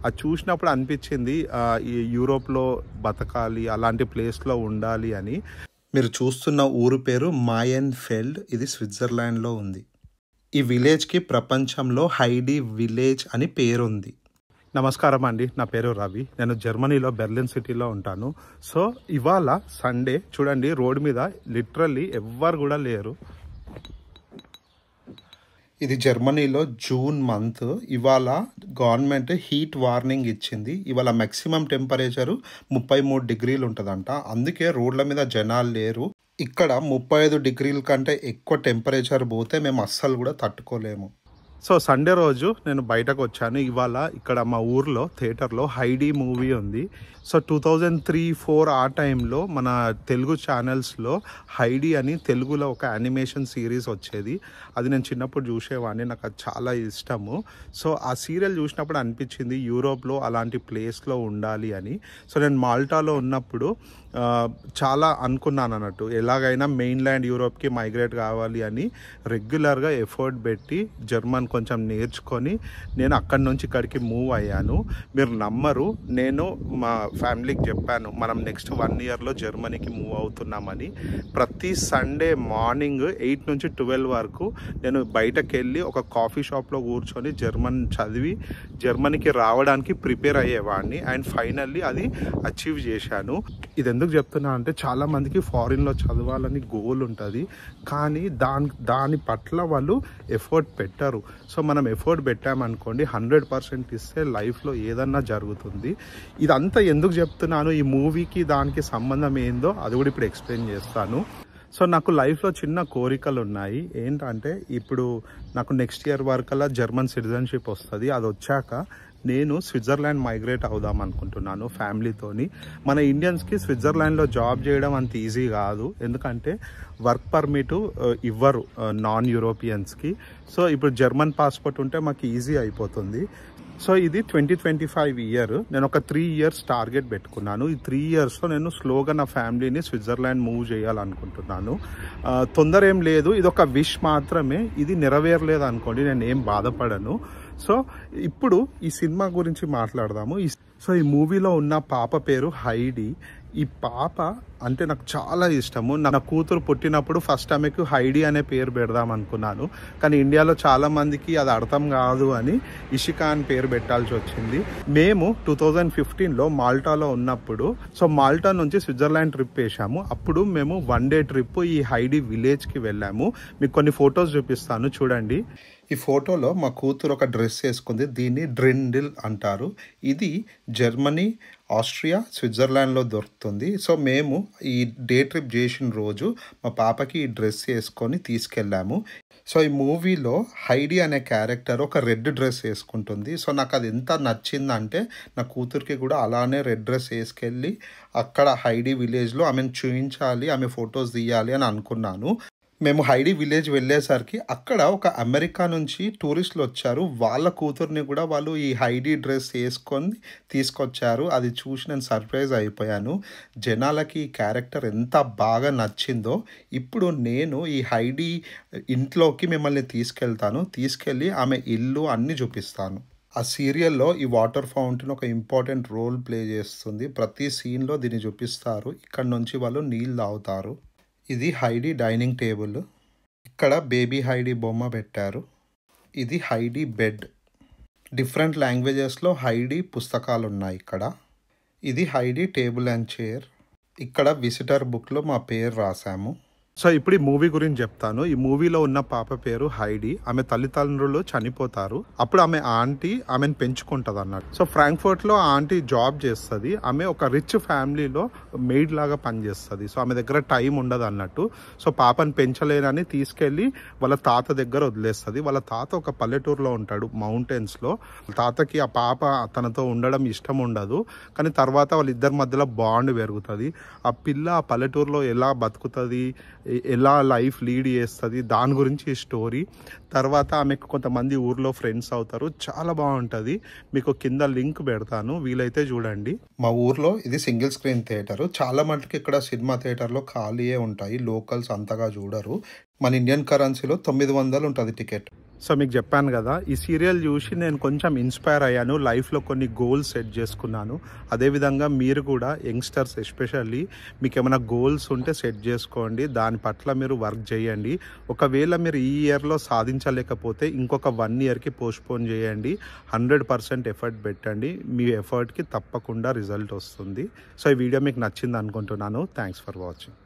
అది చూసినప్పుడు అనిపించింది ఈ యూరోప్లో బతకాలి, అలాంటి ప్లేస్లో ఉండాలి అని. మీరు చూస్తున్న ఊరు పేరు మాయన్ఫెల్డ్. ఇది స్విట్జర్లాండ్లో ఉంది. ఈ విలేజ్కి ప్రపంచంలో హైడీ విలేజ్ అని పేరుంది. నమస్కారం అండి, నా పేరు రవి. నేను జర్మనీలో బెర్లిన్ సిటీలో ఉంటాను. సో ఇవాళ సండే చూడండి, రోడ్ మీద లిటరల్లీ ఎవ్వరు కూడా లేరు. ఇది జర్మనీలో జూన్ మంత్. ఇవాళ గవర్నమెంట్ హీట్ వార్నింగ్ ఇచ్చింది. ఇవాళ మ్యాక్సిమం టెంపరేచరు 33 డిగ్రీలు ఉంటుందంట. అందుకే రోడ్ల మీద జనాలు లేరు. ఇక్కడ 35 డిగ్రీల కంటే ఎక్కువ టెంపరేచర్ పోతే మేము అస్సలు కూడా తట్టుకోలేము. సో సండే రోజు నేను బయటకు వచ్చాను. ఇవాళ ఇక్కడ మా ఊర్లో థియేటర్లో హైడీ మూవీ ఉంది. సో 2003-04 ఆ టైంలో మన తెలుగు ఛానల్స్లో హైడీ అని తెలుగులో ఒక యానిమేషన్ సిరీస్ వచ్చేది. అది నేను చిన్నప్పుడు చూసేవాడిని, నాకు అది చాలా ఇష్టము. సో ఆ సీరియల్ చూసినప్పుడు అనిపించింది యూరోప్లో అలాంటి ప్లేస్లో ఉండాలి అని. సో నేను మాల్టాలో ఉన్నప్పుడు చాలా అనుకున్నాను అన్నట్టు, ఎలాగైనా మెయిన్ల్యాండ్ యూరోప్కి మైగ్రేట్ కావాలి అని రెగ్యులర్గా ఎఫర్ట్ పెట్టి జర్మన్ కొంచెం నేర్చుకొని నేను అక్కడి నుంచి ఇక్కడికి మూవ్ అయ్యాను. మీరు నమ్మరు, నేను మా ఫ్యామిలీకి చెప్పాను మనం నెక్స్ట్ 1 ఇయర్లో జర్మనీకి మూవ్ అవుతున్నామని. ప్రతి సండే మార్నింగ్ 8 నుంచి 12 వరకు నేను బయటకు వెళ్ళి ఒక కాఫీ షాప్లో కూర్చొని జర్మన్ చదివి జర్మనీకి రావడానికి ప్రిపేర్ అయ్యేవాడిని. అండ్ ఫైనల్లీ అది అచీవ్ చేశాను. ఇది ఎందుకు చెప్తున్నా అంటే, చాలామందికి ఫారిన్లో చదవాలని గోల్ ఉంటుంది, కానీ దాని పట్ల వాళ్ళు ఎఫర్ట్ పెట్టరు. సో మనం ఎఫర్ట్ పెట్టామనుకోండి, 100% ఇస్తే లైఫ్లో ఏదన్నా జరుగుతుంది. ఇదంతా ఎందుకు చెప్తున్నాను, ఈ మూవీకి దానికి సంబంధం ఏందో అది కూడా ఇప్పుడు ఎక్స్ప్లెయిన్ చేస్తాను. సో నాకు లైఫ్లో చిన్న కోరికలు ఉన్నాయి. ఏంటంటే, ఇప్పుడు నాకు నెక్స్ట్ ఇయర్ వరకల్లా జర్మన్ సిటిజన్షిప్ వస్తుంది. అది వచ్చాక నేను స్విట్జర్లాండ్ మైగ్రేట్ అవుదాం అనుకుంటున్నాను ఫ్యామిలీతోని. మన ఇండియన్స్కి స్విట్జర్లాండ్లో జాబ్ చేయడం అంత ఈజీ కాదు, ఎందుకంటే వర్క్ పర్మిట్ ఇవ్వరు నాన్ యూరోపియన్స్కి. సో ఇప్పుడు జర్మన్ పాస్పోర్ట్ ఉంటే మాకు ఈజీ అయిపోతుంది. సో ఇది 2025 ఇయర్. నేను ఒక 3 ఇయర్స్ టార్గెట్ పెట్టుకున్నాను. ఈ 3 ఇయర్స్లో నేను స్లోగా నా ఫ్యామిలీని స్విట్జర్లాండ్ మూవ్ చేయాలనుకుంటున్నాను. తొందర ఏం లేదు, ఇది ఒక విష్ మాత్రమే. ఇది నెరవేరలేదు అనుకోండి, నేను ఏం బాధపడను. సో ఇప్పుడు ఈ సినిమా గురించి మాట్లాడదాము. సో ఈ మూవీలో ఉన్న పాప పేరు హైడీ. ఈ పాప అంటే నాకు చాలా ఇష్టము. నా కూతురు పుట్టినప్పుడు ఫస్ట్ ఆమెకు హైడీ అనే పేరు పెడదాం అనుకున్నాను, కానీ ఇండియాలో చాలా మందికి అది అర్థం కాదు అని ఇషికా అని పేరు పెట్టాల్సి వచ్చింది. మేము 2015లో మాల్టాలో ఉన్నప్పుడు, సో మాల్టా నుంచి స్విట్జర్లాండ్ ట్రిప్ వేసాము. అప్పుడు మేము 1 డే ట్రిప్ ఈ హైడీ విలేజ్కి వెళ్ళాము. మీకు కొన్ని ఫొటోస్ చూపిస్తాను, చూడండి. ఈ ఫోటోలో మా కూతురు ఒక డ్రెస్ వేసుకుంది. దీన్ని డ్రిండిల్ అంటారు. ఇది జర్మనీ, ఆస్ట్రియా, స్విట్జర్లాండ్లో దొరుకుతుంది. సో మేము ఈ డే ట్రిప్ చేసిన రోజు మా పాపకి ఈ డ్రెస్ వేసుకొని తీసుకెళ్ళాము. సో ఈ మూవీలో హైడీ అనే క్యారెక్టర్ ఒక రెడ్ డ్రెస్ వేసుకుంటుంది. సో నాకు అది ఎంత నచ్చిందంటే, నా కూతురికి కూడా అలానే రెడ్ డ్రెస్ వేసుకెళ్ళి అక్కడ హైడీ విలేజ్లో ఆమెను చూపించాలి, ఆమె ఫొటోస్ తీయాలి అని అనుకున్నాను. మేము హైడీ విలేజ్ వెళ్ళేసరికి అక్కడ ఒక అమెరికా నుంచి టూరిస్టులు వచ్చారు. వాళ్ళ కూతుర్ని కూడా వాళ్ళు ఈ హైడీ డ్రెస్ వేసుకొని తీసుకొచ్చారు. అది చూసి నేను సర్ప్రైజ్ అయిపోయాను. జనాలకి ఈ క్యారెక్టర్ ఎంత బాగా నచ్చిందో. ఇప్పుడు నేను ఈ హైడీ ఇంట్లోకి మిమ్మల్ని తీసుకెళ్ళి ఆమె ఇల్లు అన్నీ చూపిస్తాను. ఆ సీరియల్లో ఈ వాటర్ ఫౌంటైన్ ఒక ఇంపార్టెంట్ రోల్ ప్లే చేస్తుంది. ప్రతి సీన్లో దీన్ని చూపిస్తారు. ఇక్కడ నుంచి వాళ్ళు నీళ్ళు తాగుతారు. ఇది హైడీ డైనింగ్ టేబుల్. ఇక్కడ బేబీ హైడీ బొమ్మ పెట్టారు. ఇది హైడీ బెడ్. డిఫరెంట్ లాంగ్వేజెస్లో హైడీ పుస్తకాలు ఉన్నాయి ఇక్కడ. ఇది హైడీ టేబుల్ అండ్ చైర్. ఇక్కడ విజిటర్ బుక్లో మా పేరు రాసాము. సో ఇప్పుడు ఈ మూవీ గురించి చెప్తాను. ఈ మూవీలో ఉన్న పాప పేరు హైడీ. ఆమె తల్లిదండ్రులు చనిపోతారు. అప్పుడు ఆమె ఆంటీ ఆమెను పెంచుకుంటుంది అన్నట్టు. సో ఫ్రాంక్ఫర్ట్లో ఆంటీ జాబ్ చేస్తుంది. ఆమె ఒక రిచ్ ఫ్యామిలీలో మెయిడ్ లాగా పనిచేస్తుంది. సో ఆమె దగ్గర టైం ఉండదు అన్నట్టు. సో పాపను పెంచలేనని తీసుకెళ్ళి వాళ్ళ తాత దగ్గర వదిలేస్తుంది. వాళ్ళ తాత ఒక పల్లెటూరులో ఉంటాడు, మౌంటైన్స్లో. తాతకి ఆ పాప తనతో ఉండడం ఇష్టం ఉండదు, కానీ తర్వాత వాళ్ళిద్దరి మధ్యలో బాండ్ పెరుగుతుంది. ఆ పిల్ల ఆ పల్లెటూరులో ఎలా బతుకుతుంది, ఎలా లైఫ్ లీడ్ చేస్తుంది, దాని గురించి ఈ స్టోరీ. తర్వాత ఆమెకు కొంతమంది ఊర్లో ఫ్రెండ్స్ అవుతారు. చాలా బాగుంటుంది. మీకు కింద లింక్ పెడతాను, వీలైతే చూడండి. మా ఊర్లో ఇది సింగిల్ స్క్రీన్ థియేటర్. చాలా మటుకు ఇక్కడ సినిమా థియేటర్లో ఖాళీయే ఉంటాయి, లోకల్స్ అంతగా చూడరు. మన ఇండియన్ కరెన్సీలో 900 ఉంటుంది టికెట్. సో మీకు చెప్పాను కదా, ఈ సీరియల్ చూసి నేను కొంచెం ఇన్స్పైర్ అయ్యాను, లైఫ్లో కొన్ని గోల్స్ సెట్ చేసుకున్నాను. అదేవిధంగా మీరు కూడా యంగ్స్టర్స్ ఎస్పెషల్లీ మీకు ఏమైనా గోల్స్ ఉంటే సెట్ చేసుకోండి, దాని పట్ల మీరు వర్క్ చేయండి. ఒకవేళ మీరు ఈ ఇయర్లో సాధించలేకపోతే ఇంకొక 1 ఇయర్కి పోస్ట్పోన్ చేయండి. 100% ఎఫర్ట్ పెట్టండి, మీ ఎఫర్ట్కి తప్పకుండా రిజల్ట్ వస్తుంది. సో ఈ వీడియో మీకు నచ్చింది అనుకుంటున్నాను. Thanks for watching.